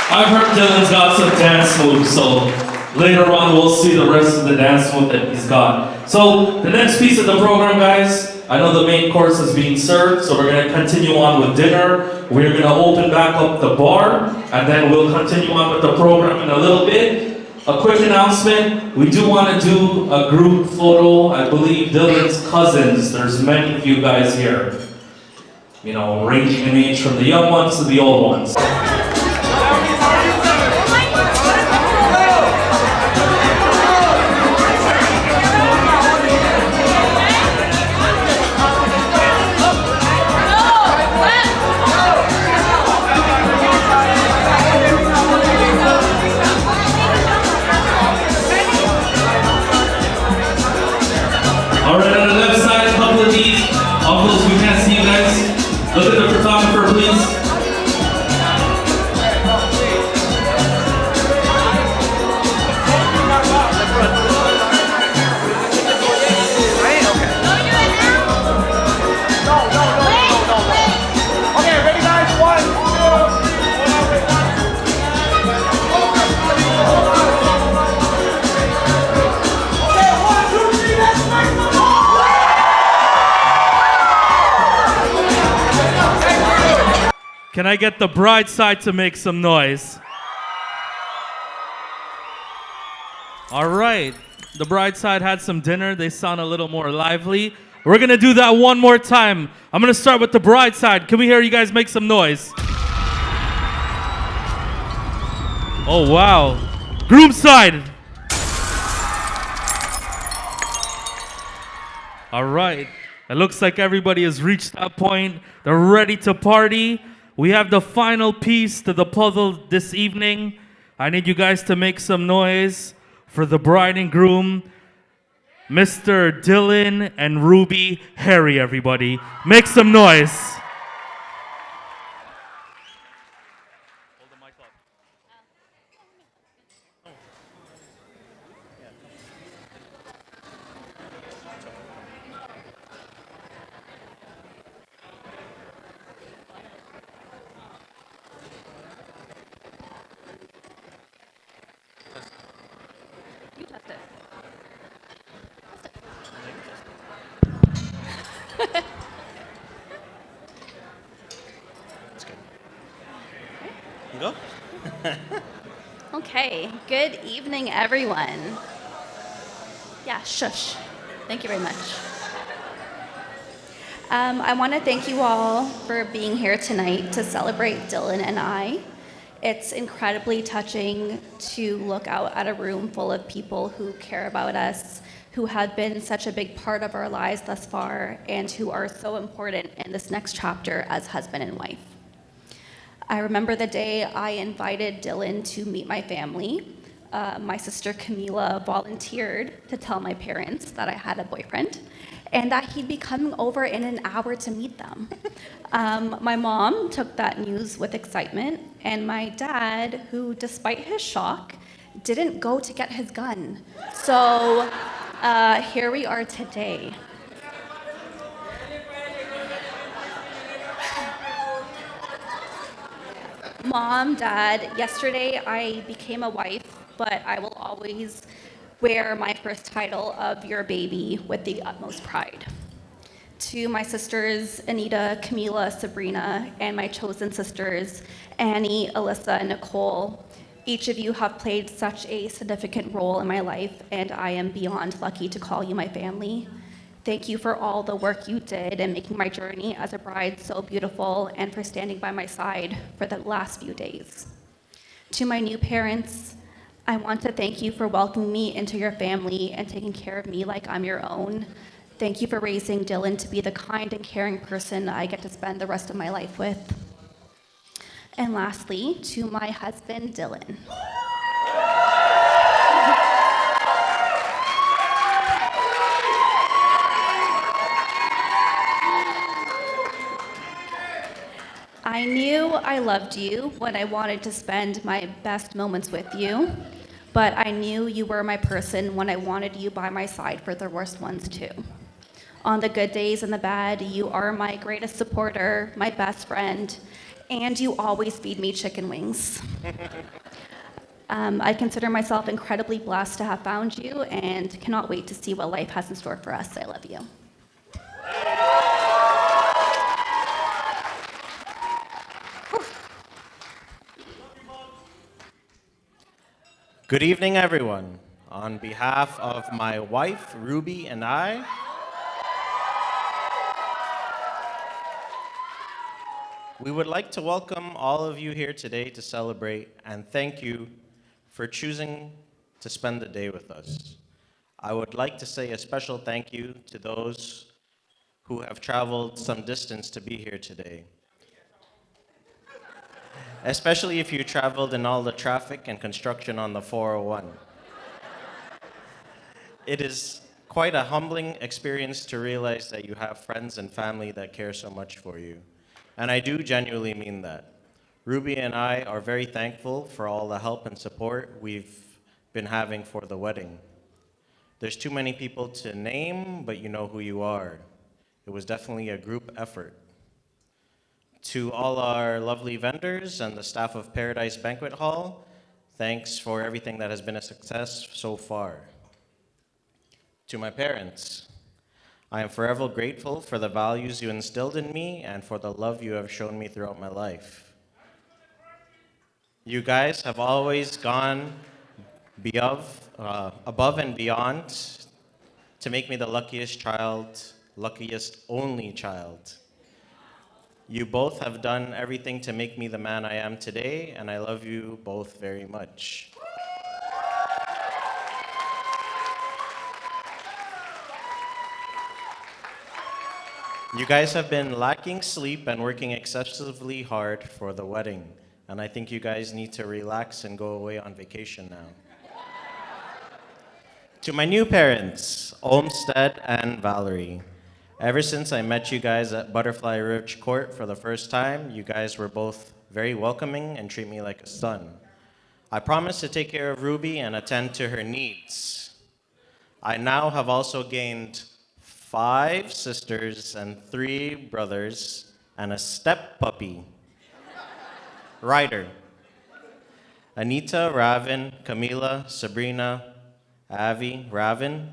I've heard Dhillon's got some dance moves, so later on we'll see the rest of the dance move that he's got. So the next piece of the program, guys, I know the main course is being served, so we're going to continue on with dinner. We're going to open back up the bar, and then we'll continue on with the program in a little bit. a quick announcement. We do want to do a group photo. I believe Dhillon's cousins, there's many of you guys here. You know, ranging in age from the young ones to the old ones. Alright, on the left side, a couple of these. Uncles, we can't see you guys. Look at the photographer, please. Can I get the bride side to make some noise? All right. The bride side had some dinner. They sound a little more lively. We're going to do that one more time. I'm going to start with the bride side. Can we hear you guys make some noise? Oh, wow. Groom side. All right. It looks like everybody has reached that point. They're ready to party. We have the final piece to the puzzle this evening. I need you guys to make some noise for the bride and groom, Mr. Dhillon and Ruby Harry, everybody. Make some noise. Go. Okay, good evening, everyone. Yeah, shush. Thank you very much. I want to thank you all for being here tonight to celebrate Dhillon and I. It's incredibly touching to look out at a room full of people who care about us, who have been such a big part of our lives thus far, and who are so important in this next chapter as husband and wife. I remember the day I invited Dhillon to meet my family. My sister Camila volunteered to tell my parents that I had a boyfriend and that he'd be coming over in an hour to meet them. My mom took that news with excitement, and my dad, who despite his shock, didn't go to get his gun. So here we are today. Mom, Dad, yesterday I became a wife, but I will always wear my first title of your baby with the utmost pride. To my sisters, Anita, Camila, Sabrina, and my chosen sisters, Annie, Alyssa, and Nicole, each of you have played such a significant role in my life, and I am beyond lucky to call you my family. Thank you for all the work you did in making my journey as a bride so beautiful and for standing by my side for the last few days. To my new parents, I want to thank you for welcoming me into your family and taking care of me like I'm your own. Thank you for raising Dhillon to be the kind and caring person I get to spend the rest of my life with. And lastly, to my husband, Dhillon. I knew I loved you when I wanted to spend my best moments with you, but I knew you were my person when I wanted you by my side for the worst ones too. On the good days and the bad, you are my greatest supporter, my best friend, and you always feed me chicken wings. I consider myself incredibly blessed to have found you and cannot wait to see what life has in store for us. I love you. Good evening, everyone. On behalf of my wife, Ruby, and I, we would like to welcome all of you here today to celebrate and thank you for choosing to spend the day with us. I would like to say a special thank you to those who have traveled some distance to be here today, especially if you traveled in all the traffic and construction on the 401. It is quite a humbling experience to realize that you have friends and family that care so much for you. And I do genuinely mean that. Ruby and I are very thankful for all the help and support we've been having for the wedding. There's too many people to name, but you know who you are. It was definitely a group effort. To all our lovely vendors and the staff of Paradise Banquet Hall, thanks for everything that has been a success so far. To my parents, I am forever grateful for the values you instilled in me and for the love you have shown me throughout my life. You guys have always gone above and beyond to make me the luckiest child, luckiest only child. You both have done everything to make me the man I am today, and I love you both very much. You guys have been lacking sleep and working excessively hard for the wedding, and I think you guys need to relax and go away on vacation now. To my new parents, Olmsted and Valerie, ever since I met you guys at Butterfly Ridge Court for the first time, you guys were both very welcoming and treat me like a son. I promise to take care of Ruby and attend to her needs. I now have also gained 5 sisters and 3 brothers and a step puppy, Ryder. Anita, Ravin, Camila, Sabrina, Avi, Ravin,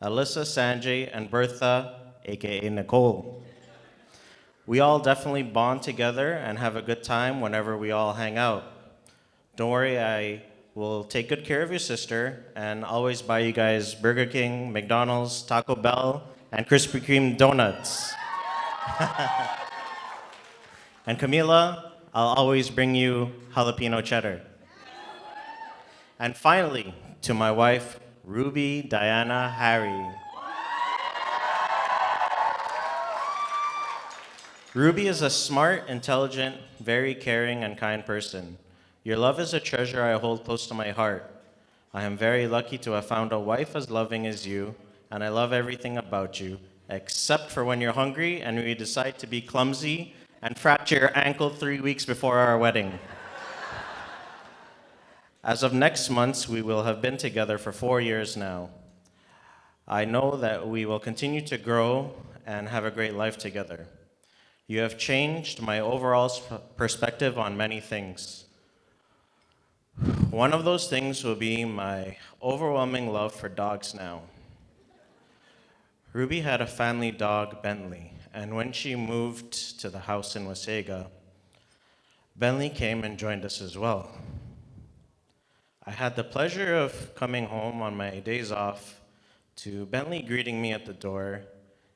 Alyssa, Sanjay, and Bertha, aka Nicole. We all definitely bond together and have a good time whenever we all hang out. Don't worry, I will take good care of your sister and always buy you guys Burger King, McDonald's, Taco Bell, and Krispy Kreme donuts. And Camila, I'll always bring you jalapeno cheddar. And finally, to my wife, Ruby Diana Harry. Ruby is a smart, intelligent, very caring, and kind person. Your love is a treasure I hold close to my heart. I am very lucky to have found a wife as loving as you, and I love everything about you, except for when you're hungry and we decide to be clumsy and fracture your ankle 3 weeks before our wedding. As of next month, we will have been together for 4 years now. I know that we will continue to grow and have a great life together. You have changed my overall perspective on many things. One of those things will be my overwhelming love for dogs now. Ruby had a family dog, Bentley, and when she moved to the house in Wasaga, Bentley came and joined us as well. I had the pleasure of coming home on my days off to Bentley greeting me at the door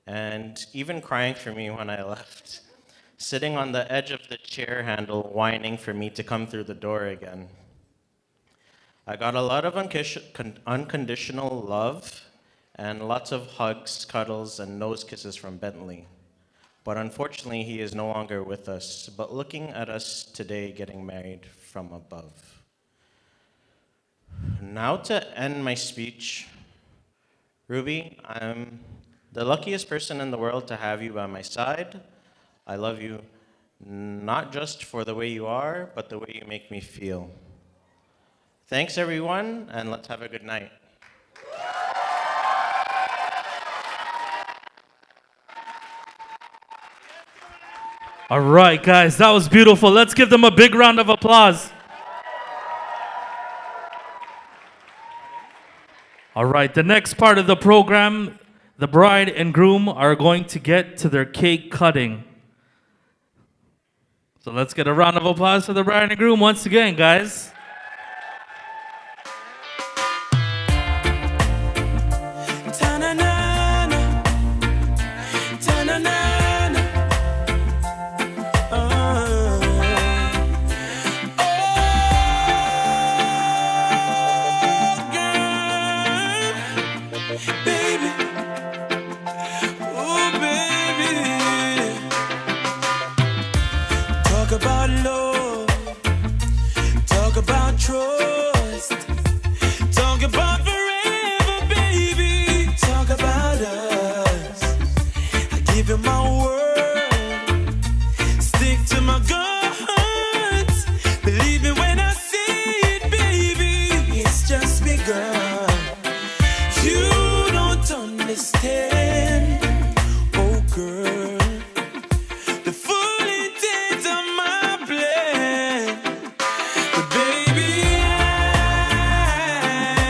and even crying for me when I left, sitting on the edge of the chair handle whining for me to come through the door again. I got a lot of unconditional love and lots of hugs, cuddles, and nose kisses from Bentley. But unfortunately, he is no longer with us, but looking at us today getting married from above. Now to end my speech, Ruby, I'm the luckiest person in the world to have you by my side. I love you not just for the way you are, but the way you make me feel. Thanks, everyone, and let's have a good night. All right, guys, that was beautiful. Let's give them a big round of applause. All right, the next part of the program, the bride and groom are going to get to their cake cutting. So let's get a round of applause for the bride and groom once again, guys. give you my word. Stick to my guns. Believe me when I say it, baby. It's just begun. You don't understand, oh girl, the full intent of my plan. But baby, I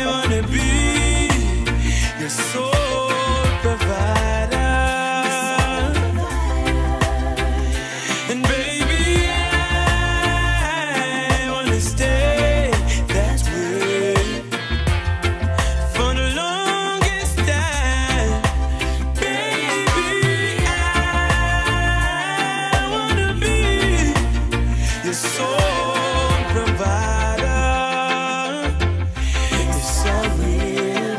wanna be your sole provider. And baby, I wanna stay that way for the longest time. Baby, I wanna be your sole provider. It's so real.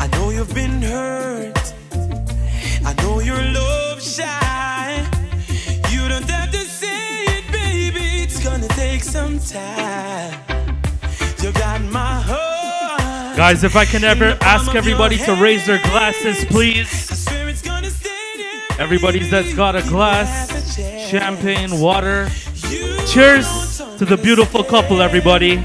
I know you've been hurt. I know you're love shy. You don't have to say it, baby. It's gonna take some time. You got my heart. Guys, if I can ever ask everybody to raise their glasses, please. Everybody that's got a glass, champagne, water. Cheers to the beautiful couple, everybody.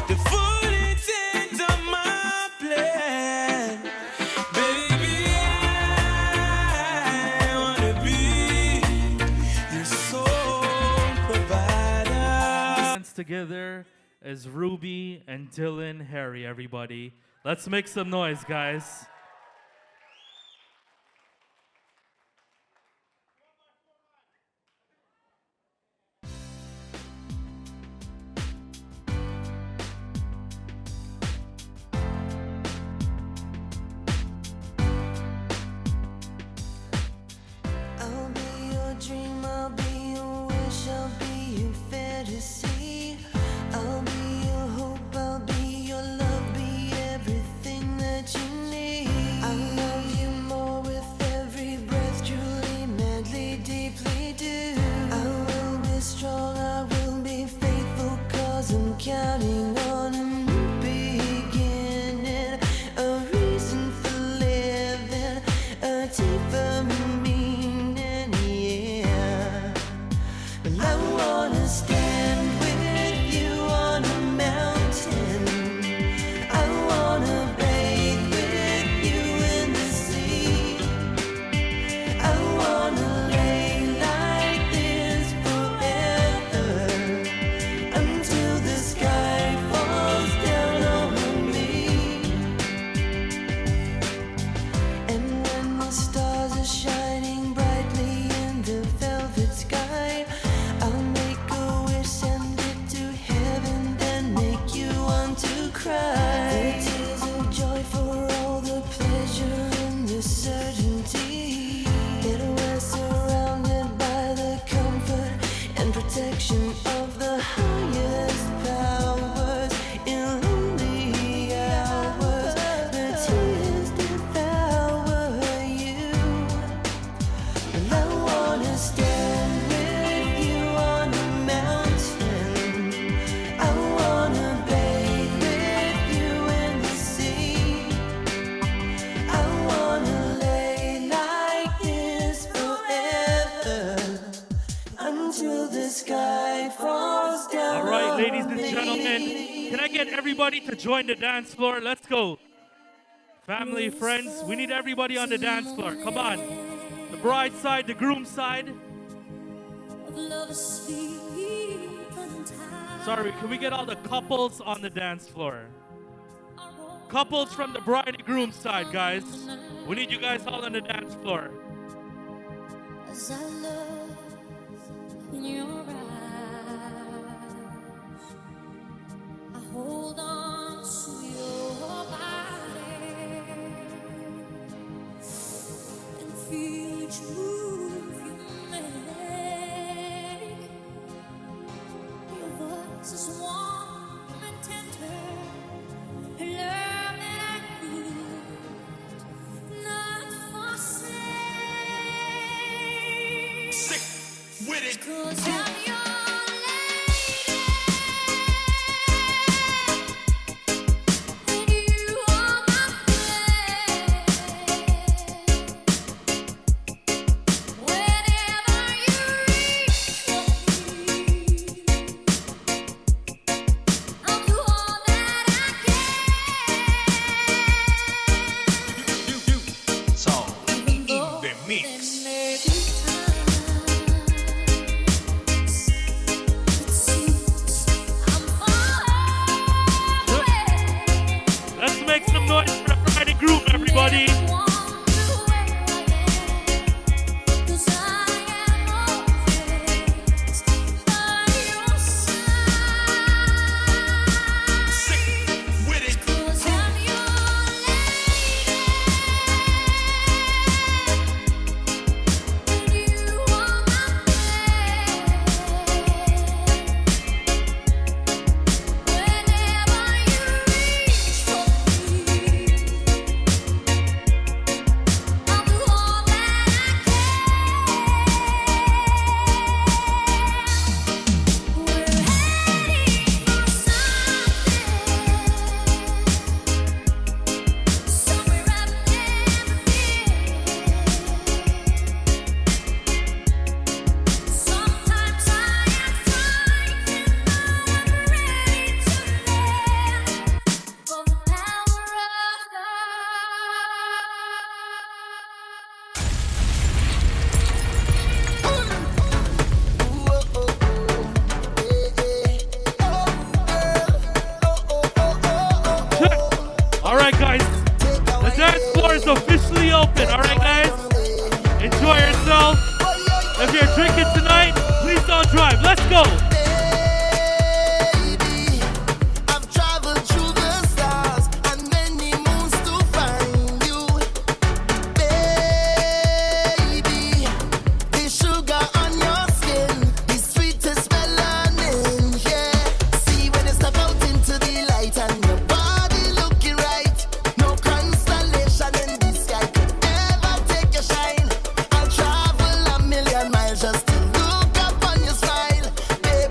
The full intent of my plan. Baby, I wanna be your sole provider. Dance together as Ruby and Dhillon Harry, everybody. Let's make some noise, guys. I'll be your dream, I'll be your wish, I'll be your fantasy. I'll be your hope, I'll be your love, be everything that you need. I love you more with every breath, truly, madly, deeply do. I will be strong, I will be faithful, cause I'm counting on a new beginning, a reason for living, a deeper meaning, yeah. Well, I wanna stand with you on a mountain. I wanna bathe with you in the sea. I wanna lay like this forever until the sky falls down on me. And when the stars are shining brightly in the velvet sky, I'll make a wish, send it to heaven, then make you want to cry. The tears of joy for all the pleasure and the certainty that we're surrounded by the comfort and protection of the highest powers in lonely hours. The tears devour you. And I wanna stand with you on a mountain. I wanna bathe with you in the sea. I wanna lay like this forever until the sky falls down. All right, ladies on and me. gentlemen, can I get everybody to join the dance floor? Let's go. Family, friends, we need everybody on the dance floor. Come on. The bride side, the groom side. Sorry, can we get all the couples on the dance floor? Couples from the bride and groom side, guys. We need you guys all on the dance floor. As I look in your eyes, I hold on to your body and feel each move you make. Your voice is warm and tender, love that I could not forsake. Sick with it. 'Cause I'm your lady, and you are my is officially open. All right, guys? Enjoy yourself. If you're drinking tonight, please don't drive. Let's go. I've traveled through the stars and many moons to find you, baby. The sugar on your skin, the sweetest melanin, yeah. See when you step out into the light and your body looking right. No constellation in the sky could ever take your shine. I'll travel a million miles just to look up on your smile, baby.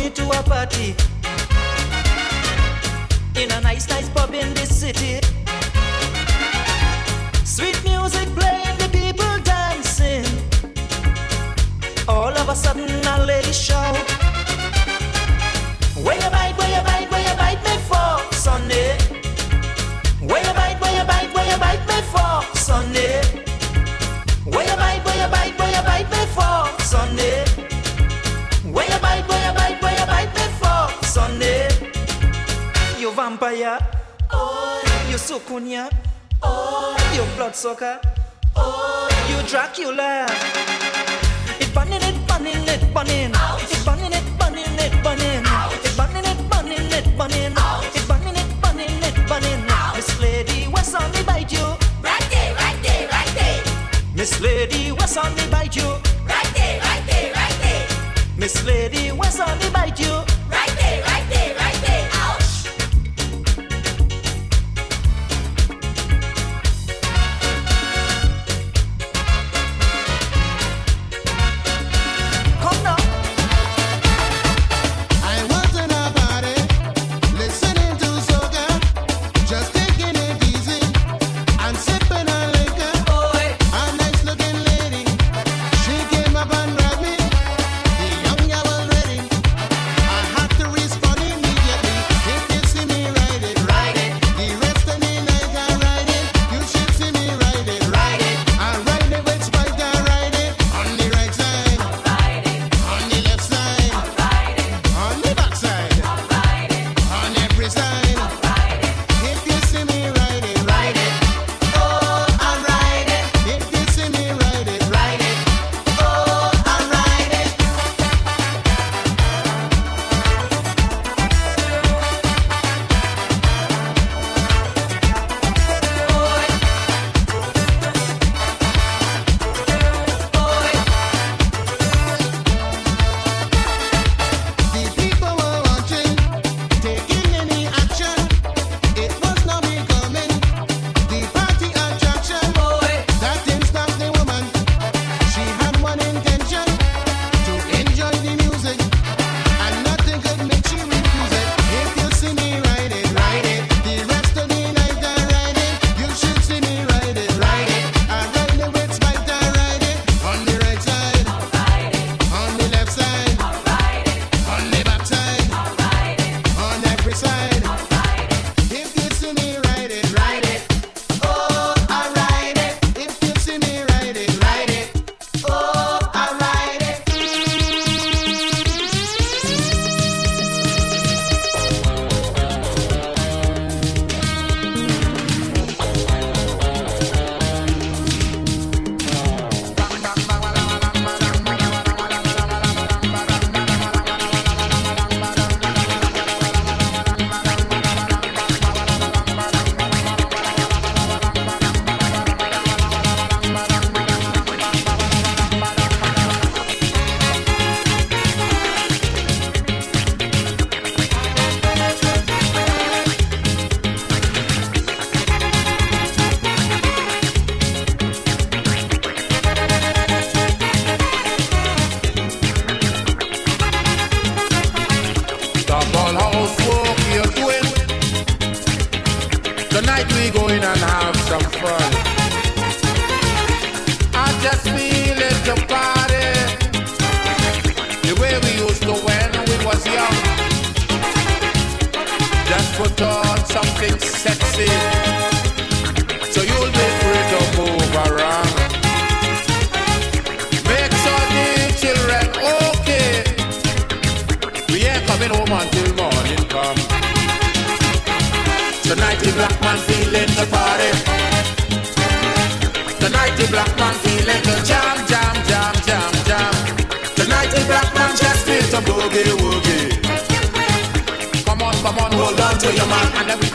you to a party in a nice pub in this city. Sweet music playing, the people dancing. All of a sudden a lady shout, where you bite, where you bite, where you bite me for, Sunday? Where you bite, where you bite, where you bite me for, Sunday? Where you bite, where you bite, where you bite me for, Sunday? Where you bite, where you bite, where you bite me for, Sunday? You vampire, oh, you sukunya, oh, you bloodsucker, oh, you Dracula. It bunning, it bunning, it bunning. It bunning, it bunning, it bunning. It bunning, it bunning, it bunning. It bunning, it bunning, it bunning. Miss Lady, what's on me bite you? Right there, right there, right there. Miss Lady, what's on me bite you? Right there, right there, right there. Miss Lady, what's on me bite you? Right there, right there, right there. Ouch. Come on, hold on to your man and